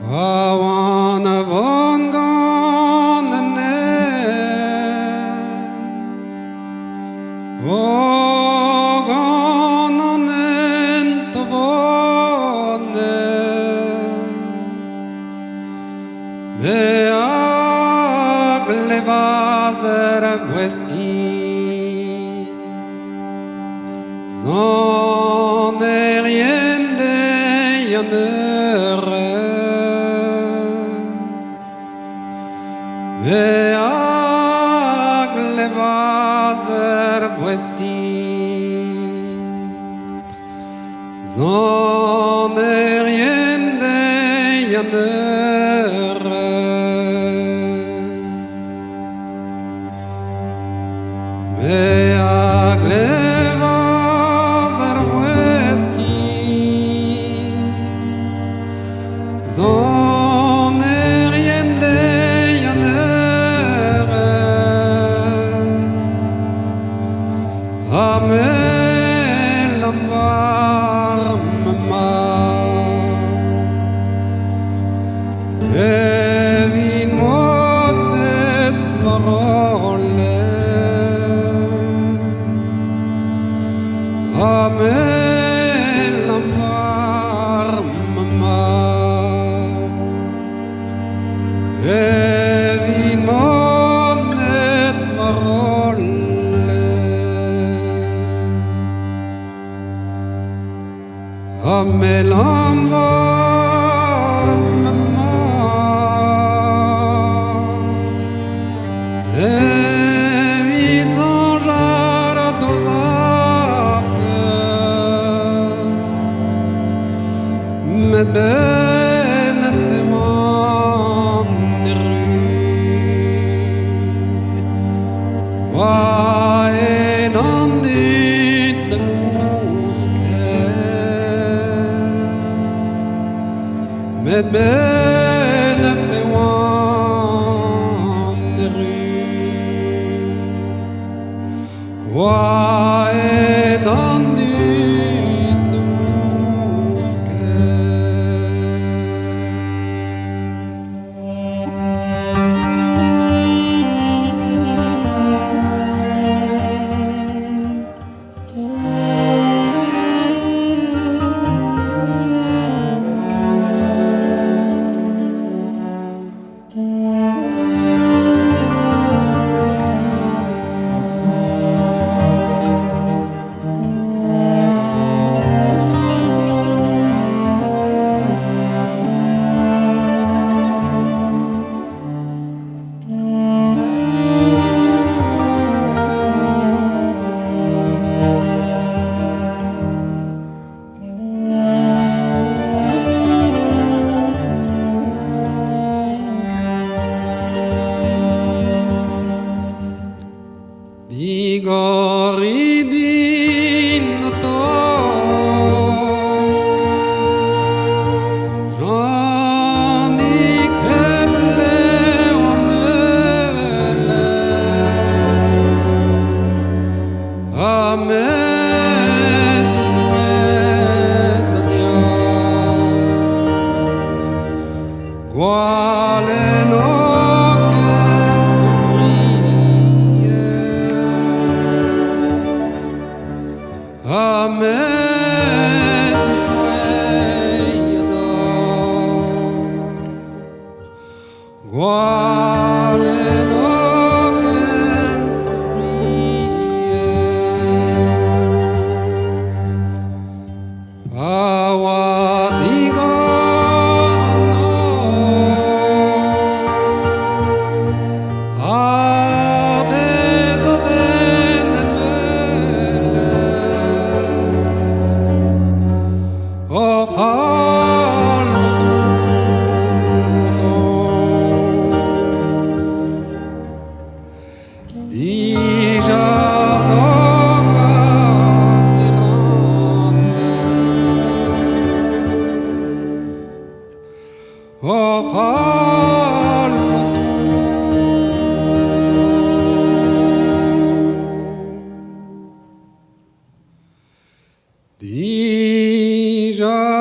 Kawana vanganane Vogananen tavane Beagle vazer veski Zon rien de yanere Beagle vazer veski Zon rien de yanere Beagle vazer veski Zon rien de yanere Amelam varmma Evin måttet parole Amelam varmma Evin måttet parole Amelam varmma Evin zanjar dozapne Med benet man Wa en andit moske Med benet man Wa en andit moske Digoridin to Jani keble omele Amet spesadia Quale no Amen is Guale dogen Awa digo Déjà